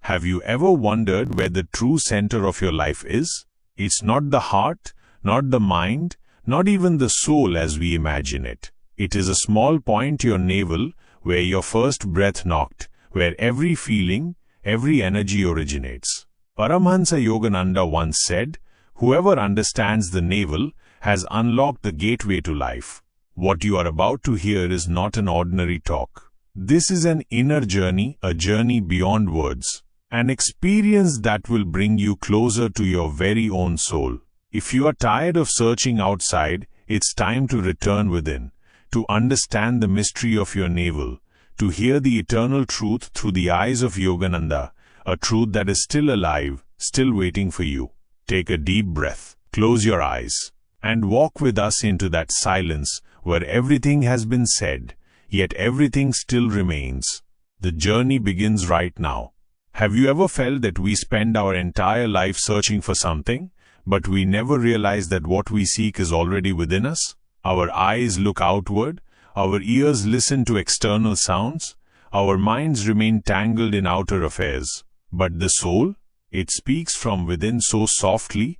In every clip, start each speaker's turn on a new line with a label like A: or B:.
A: Have you ever wondered where the true center of your life is? It's not the heart, not the mind, not even the soul as we imagine it. It is a small point, your navel, where your first breath knocked, where every feeling, every energy originates. Paramhansa Yogananda once said, "Whoever understands the navel has unlocked the gateway to life." What you are about to hear is not an ordinary talk. This is an inner journey, a journey beyond words, an experience that will bring you closer to your very own soul. If you are tired of searching outside, it's time to return within, to understand the mystery of your navel, to hear the eternal truth through the eyes of Yogananda, a truth that is still alive, still waiting for you. Take a deep breath, close your eyes, and walk with us into that silence where everything has been said, yet everything still remains. The journey begins right now. Have you ever felt that we spend our entire life searching for something, but we never realize that what we seek is already within us? Our eyes look outward, our ears listen to external sounds, our minds remain tangled in outer affairs. But the soul, it speaks from within so softly.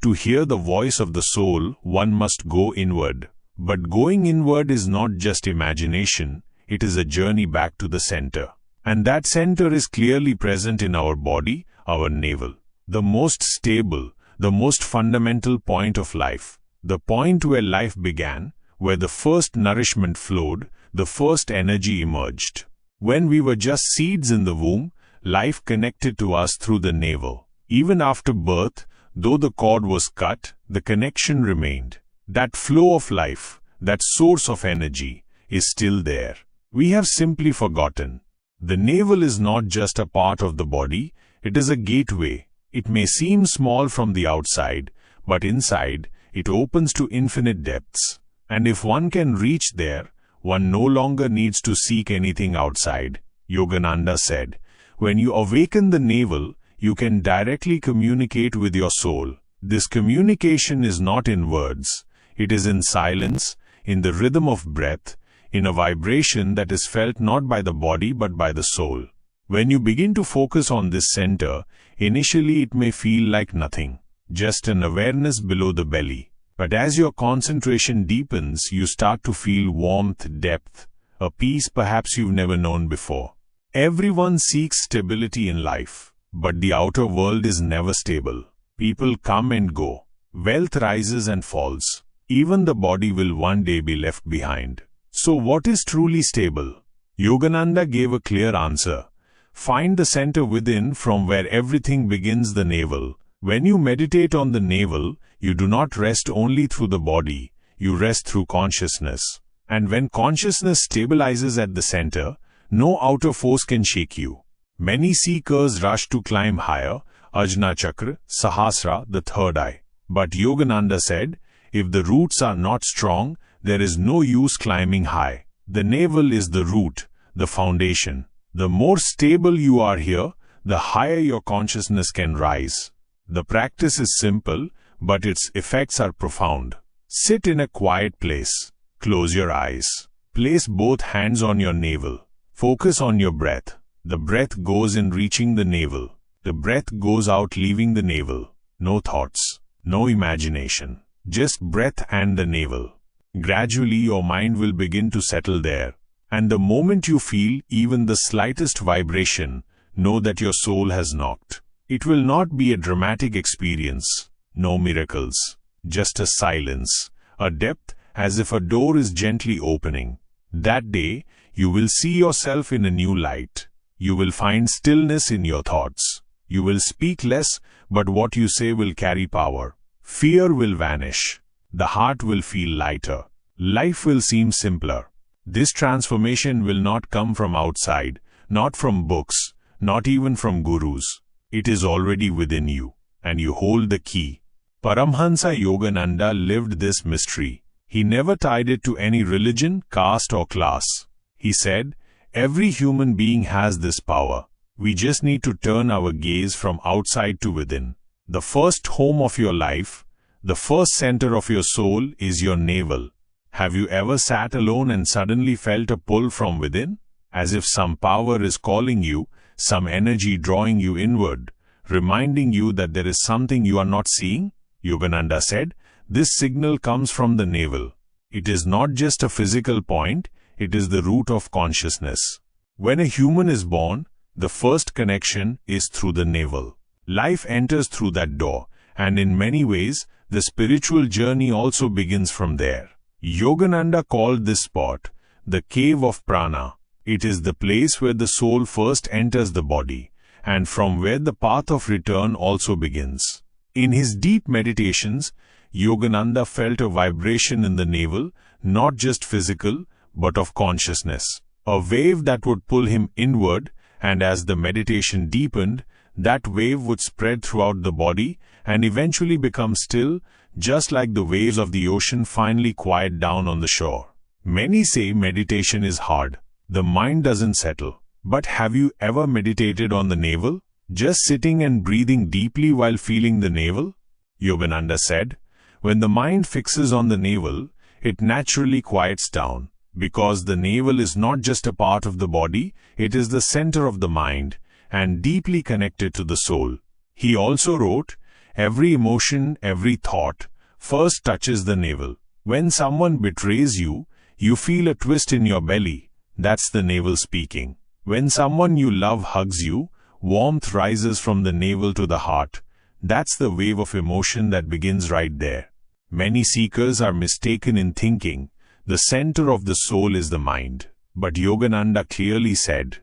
A: To hear the voice of the soul, one must go inward. But going inward is not just imagination, it is a journey back to the center. And that center is clearly present in our body, our navel. The most stable, the most fundamental point of life. The point where life began, where the first nourishment flowed, the first energy emerged. When we were just seeds in the womb, life connected to us through the navel. Even after birth, though the cord was cut, the connection remained. That flow of life, that source of energy, is still there. We have simply forgotten. The navel is not just a part of the body, it is a gateway. It may seem small from the outside, but inside, it opens to infinite depths. And if one can reach there, one no longer needs to seek anything outside. Yogananda said, when you awaken the navel, you can directly communicate with your soul. This communication is not in words. It is in silence, in the rhythm of breath, in a vibration that is felt not by the body but by the soul. When you begin to focus on this center, initially it may feel like nothing, just an awareness below the belly. But as your concentration deepens, you start to feel warmth, depth, a peace perhaps you've never known before. Everyone seeks stability in life, but the outer world is never stable. People come and go. Wealth rises and falls. Even the body will one day be left behind. So what is truly stable? Yogananda gave a clear answer. Find the center within from where everything begins, the navel. When you meditate on the navel, you do not rest only through the body, you rest through consciousness. And when consciousness stabilizes at the center, no outer force can shake you. Many seekers rush to climb higher, Ajna Chakra, Sahasra, the third eye. But Yogananda said, if the roots are not strong, there is no use climbing high. The navel is the root, the foundation. The more stable you are here, the higher your consciousness can rise. The practice is simple, but its effects are profound. Sit in a quiet place. Close your eyes. Place both hands on your navel. Focus on your breath. The breath goes in reaching the navel. The breath goes out leaving the navel. No thoughts, no imagination. Just breath and the navel. Gradually your mind will begin to settle there. And the moment you feel even the slightest vibration, know that your soul has knocked. It will not be a dramatic experience. No miracles. Just a silence. A depth as if a door is gently opening. That day, you will see yourself in a new light. You will find stillness in your thoughts. You will speak less, but what you say will carry power. Fear will vanish. The heart will feel lighter. Life will seem simpler. This transformation will not come from outside, not from books, not even from gurus. It is already within you, and you hold the key. Paramhansa Yogananda lived this mystery. He never tied it to any religion, caste or class. He said, every human being has this power. We just need to turn our gaze from outside to within. The first home of your life, the first center of your soul is your navel. Have you ever sat alone and suddenly felt a pull from within? As if some power is calling you, some energy drawing you inward, reminding you that there is something you are not seeing? Yogananda said, this signal comes from the navel. It is not just a physical point, it is the root of consciousness. When a human is born, the first connection is through the navel. Life enters through that door, and in many ways, the spiritual journey also begins from there. Yogananda called this spot the cave of prana. It is the place where the soul first enters the body, and from where the path of return also begins. In his deep meditations, Yogananda felt a vibration in the navel, not just physical, but of consciousness. A wave that would pull him inward, and as the meditation deepened, that wave would spread throughout the body and eventually become still, just like the waves of the ocean finally quiet down on the shore. Many say meditation is hard. The mind doesn't settle. But have you ever meditated on the navel? Just sitting and breathing deeply while feeling the navel? Yogananda said, when the mind fixes on the navel, it naturally quiets down. Because the navel is not just a part of the body, it is the center of the mind and deeply connected to the soul. He also wrote, every emotion, every thought first touches the navel. When someone betrays you, you feel a twist in your belly. That's the navel speaking. When someone you love hugs you, warmth rises from the navel to the heart. That's the wave of emotion that begins right there. Many seekers are mistaken in thinking the center of the soul is the mind. But Yogananda clearly said,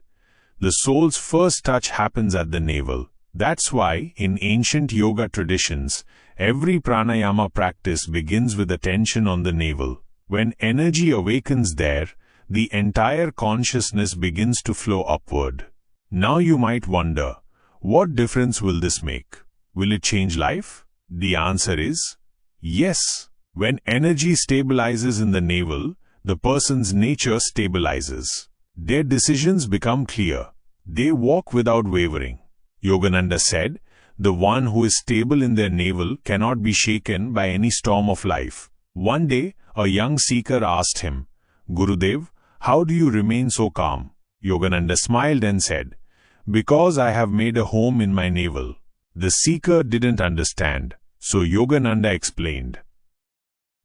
A: the soul's first touch happens at the navel. That's why, in ancient yoga traditions, every pranayama practice begins with attention on the navel. When energy awakens there, the entire consciousness begins to flow upward. Now you might wonder, what difference will this make? Will it change life? The answer is, yes. When energy stabilizes in the navel, the person's nature stabilizes. Their decisions become clear. They walk without wavering. Yogananda said, the one who is stable in their navel cannot be shaken by any storm of life. One day, a young seeker asked him, Gurudev, how do you remain so calm? Yogananda smiled and said, because I have made a home in my navel. The seeker didn't understand, so Yogananda explained.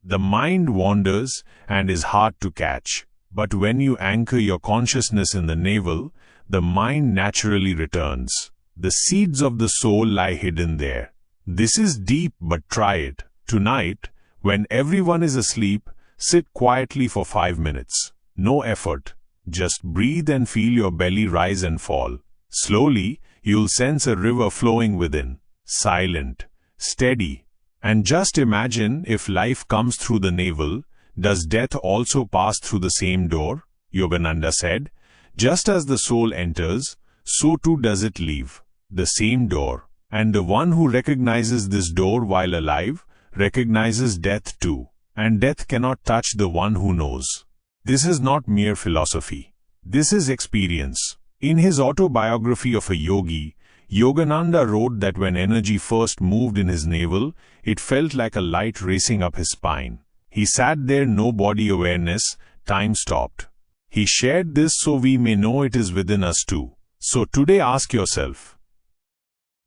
A: The mind wanders and is hard to catch, but when you anchor your consciousness in the navel, the mind naturally returns. The seeds of the soul lie hidden there. This is deep, but try it. Tonight, when everyone is asleep, sit quietly for 5 minutes. No effort. Just breathe and feel your belly rise and fall. Slowly, you'll sense a river flowing within. Silent, steady. And just imagine if life comes through the navel, does death also pass through the same door? Yogananda said, just as the soul enters, so too does it leave. The same door. And the one who recognizes this door while alive, recognizes death too. And death cannot touch the one who knows. This is not mere philosophy. This is experience. In his autobiography of a yogi, Yogananda wrote that when energy first moved in his navel, it felt like a light racing up his spine. He sat there, no body awareness, time stopped. He shared this so we may know it is within us too. So today ask yourself,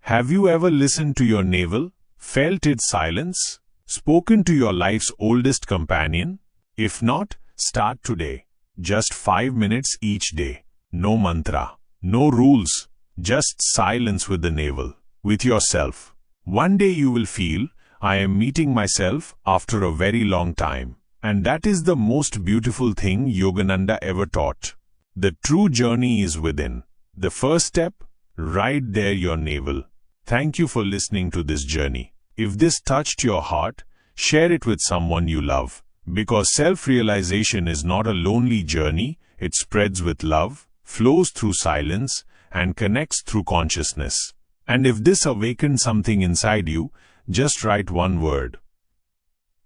A: have you ever listened to your navel, felt its silence, spoken to your life's oldest companion? If not, start today. Just 5 minutes each day. No mantra, no rules. Just silence with the navel, with yourself. One day you will feel, I am meeting myself after a very long time. And that is the most beautiful thing Yogananda ever taught. The true journey is within. The first step, right there, your navel. Thank you for listening to this journey. If this touched your heart, share it with someone you love. Because self-realization is not a lonely journey, it spreads with love, flows through silence, and connects through consciousness. And if this awakened something inside you, just write one word.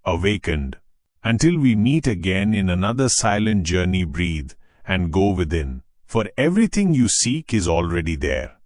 A: Awakened. Until we meet again in another silent journey, breathe and go within. For everything you seek is already there.